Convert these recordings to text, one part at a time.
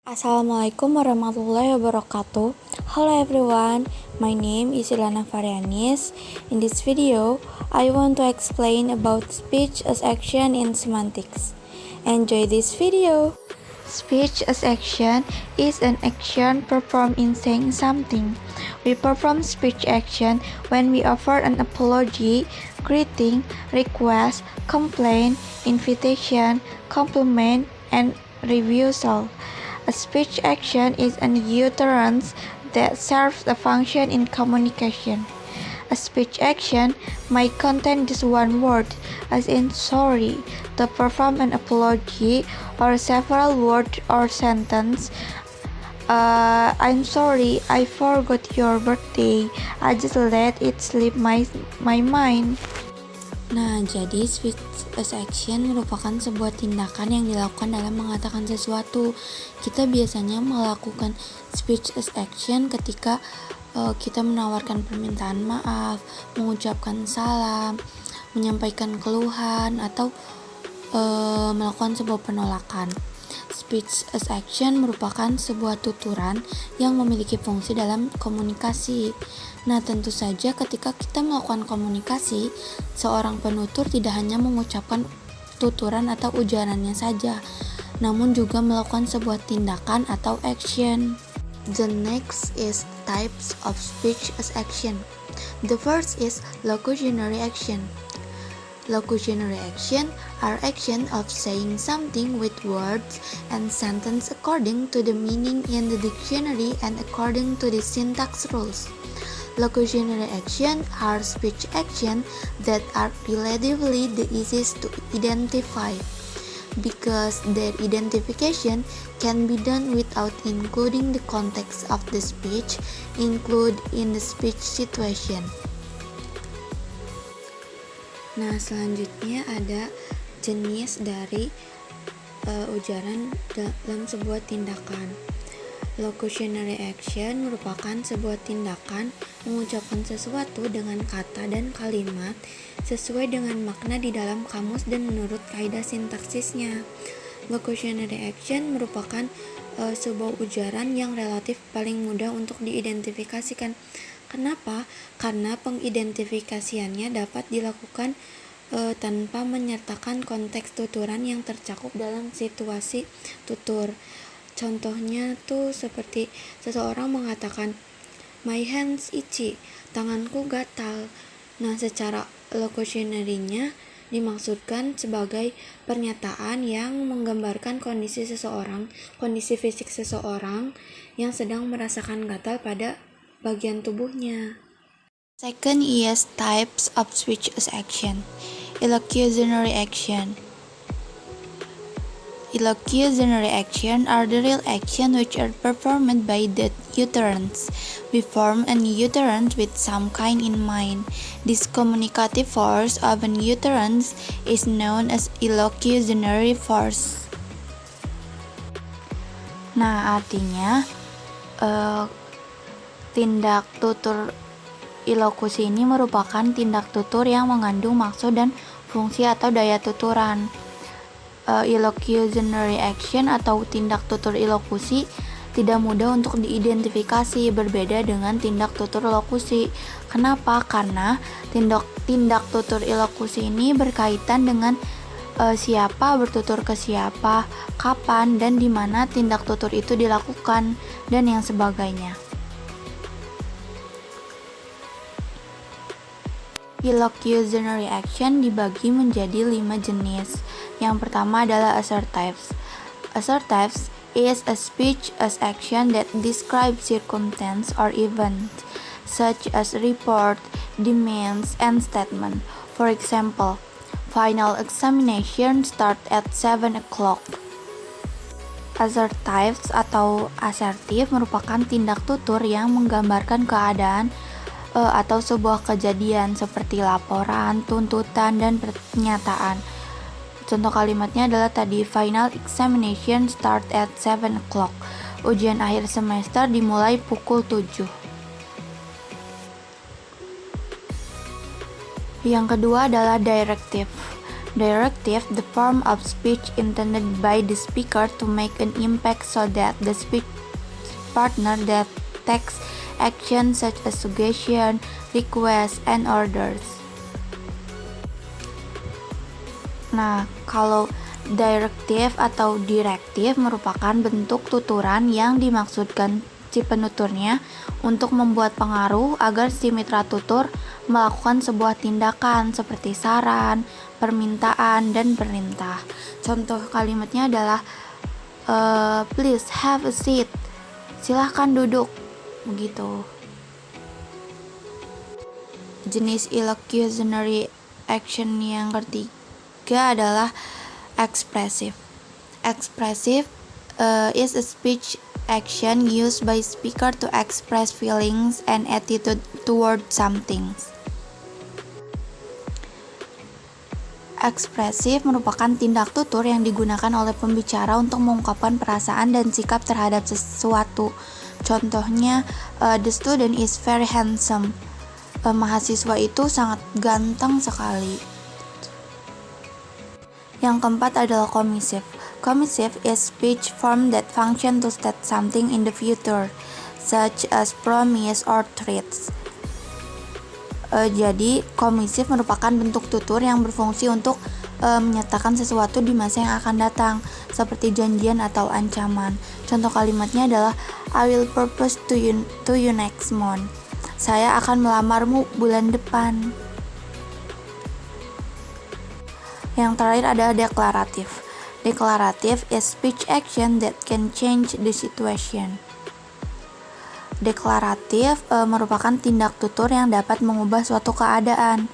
Assalamualaikum warahmatullahi wabarakatuh. Hello everyone, my name is Ilana Varianis. In this video, I want to explain about speech as action in semantics. Enjoy this video. Speech as action is an action performed in saying something. We perform speech action when we offer an apology, greeting, request, complaint, invitation, compliment, and refusal. A speech action is an utterance that serves a function in communication. A speech action might contain just one word, as in sorry, to perform an apology, or several words or sentence. I'm sorry, I forgot your birthday. I just let it slip my mind. Nah, jadi speech as action merupakan sebuah tindakan yang dilakukan dalam mengatakan sesuatu. Kita biasanya melakukan speech as action ketika kita menawarkan permintaan maaf, mengucapkan salam, menyampaikan keluhan, atau melakukan sebuah penolakan. Speech as action merupakan sebuah tuturan yang memiliki fungsi dalam komunikasi. Nah, tentu saja ketika kita melakukan komunikasi, seorang penutur tidak hanya mengucapkan tuturan atau ujarannya saja, namun juga melakukan sebuah tindakan atau action. The next is types of speech as action. The first is locutionary action. Locutionary action are action of saying something with words and sentence according to the meaning in the dictionary and according to the syntax rules. Locutionary action are speech action that are relatively the easiest to identify because their identification can be done without including the context of the speech included in the speech situation. Nah, selanjutnya ada jenis dari ujaran dalam sebuah tindakan. Locutionary action merupakan sebuah tindakan mengucapkan sesuatu dengan kata dan kalimat sesuai dengan makna di dalam kamus dan menurut kaidah sintaksisnya. Locutionary action merupakan sebuah ujaran yang relatif paling mudah untuk diidentifikasikan. Kenapa? Karena pengidentifikasiannya dapat dilakukan tanpa menyertakan konteks tuturan yang tercakup dalam situasi tutur. Contohnya tuh seperti seseorang mengatakan, my hands itchy, tanganku gatal. Nah, secara locutionary-nya dimaksudkan sebagai pernyataan yang menggambarkan kondisi seseorang, kondisi fisik seseorang yang sedang merasakan gatal pada bagian tubuhnya. Second is types of speech as action. Elocutionary action. Elocutionary action are the real action which are performed by the utterance. We form an utterance with some kind in mind. This communicative force of an utterance is known as elocutionary force. Nah, artinya tindak tutur elokusi ini merupakan tindak tutur yang mengandung maksud dan fungsi atau daya tuturan. Elocutionary action atau tindak tutur elokusi tidak mudah untuk diidentifikasi, berbeda dengan tindak tutur lokusi. Kenapa? Karena tindak tutur elokusi ini berkaitan dengan siapa bertutur ke siapa, kapan, dan di mana tindak tutur itu dilakukan, dan yang sebagainya. Elocutionary action dibagi menjadi 5 jenis. Yang pertama adalah assertives. Assertives is a speech as action that describes circumstance or event, such as report, demands, and statement. For example, final examination start at 7 o'clock. Assertives atau asertif merupakan tindak tutur yang menggambarkan keadaan atau sebuah kejadian seperti laporan, tuntutan, dan pernyataan. Contoh kalimatnya adalah tadi, final examination start at 7 o'clock. Ujian akhir semester dimulai pukul 7. Yang kedua adalah directive. Directive, the form of speech intended by the speaker to make an impact so that the speech partner that takes action such as suggestion, request, and orders. Nah, kalau directive atau direktif merupakan bentuk tuturan yang dimaksudkan si penuturnya untuk membuat pengaruh agar si mitra tutur melakukan sebuah tindakan seperti saran, permintaan, dan perintah. Contoh kalimatnya adalah please have a seat. Silahkan duduk. Begitu. Jenis illocutionary action yang ketiga adalah expressive. Expressive is a speech action used by speaker to express feelings and attitude toward something. Ekspresif merupakan tindak tutur yang digunakan oleh pembicara untuk mengungkapkan perasaan dan sikap terhadap sesuatu. Contohnya, the student is very handsome. Mahasiswa itu sangat ganteng sekali. Yang keempat adalah commissive. Commissive is speech form that function to state something in the future, such as promise or threats. Jadi, commissive merupakan bentuk tutur yang berfungsi untuk menyatakan sesuatu di masa yang akan datang, seperti janjian atau ancaman. Contoh kalimatnya adalah I will propose to you next month. Saya akan melamarmu bulan depan. Yang terakhir adalah deklaratif. Deklaratif is speech action that can change the situation. Deklaratif merupakan tindak tutur yang dapat mengubah suatu keadaan.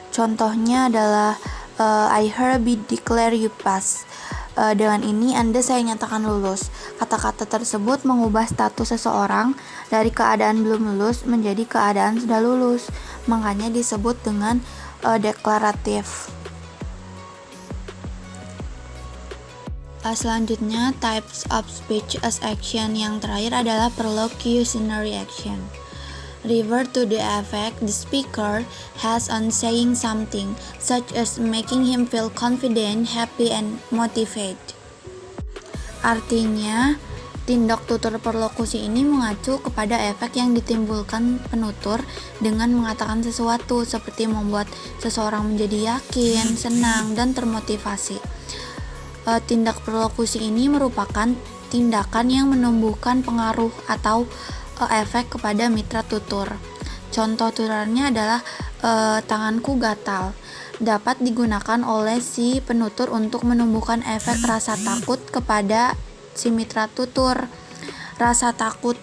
Contohnya adalah I hereby declare you pass. Dengan ini saya nyatakan lulus. Kata-kata tersebut mengubah status seseorang dari keadaan belum lulus menjadi keadaan sudah lulus. Makanya disebut dengan deklaratif. Selanjutnya, types of speech as action yang terakhir adalah perlocutionary action. Refer to the effect the speaker has on saying something, such as making him feel confident, happy, and motivated. Artinya, tindak tutur perlokusi ini mengacu kepada efek yang ditimbulkan penutur dengan mengatakan sesuatu, seperti membuat seseorang menjadi yakin, senang, dan termotivasi. Tindak perlokusi ini merupakan tindakan yang menumbuhkan pengaruh atau efek kepada mitra tutur. Contoh tuturnya adalah tanganku gatal. Dapat digunakan oleh si penutur untuk menumbuhkan efek rasa takut kepada si mitra tutur. Rasa takut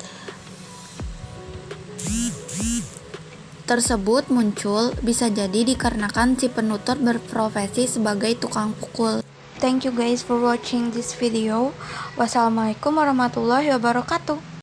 tersebut muncul bisa jadi dikarenakan si penutur berprofesi sebagai tukang pukul. Thank you guys for watching this video. Wassalamualaikum warahmatullahi wabarakatuh.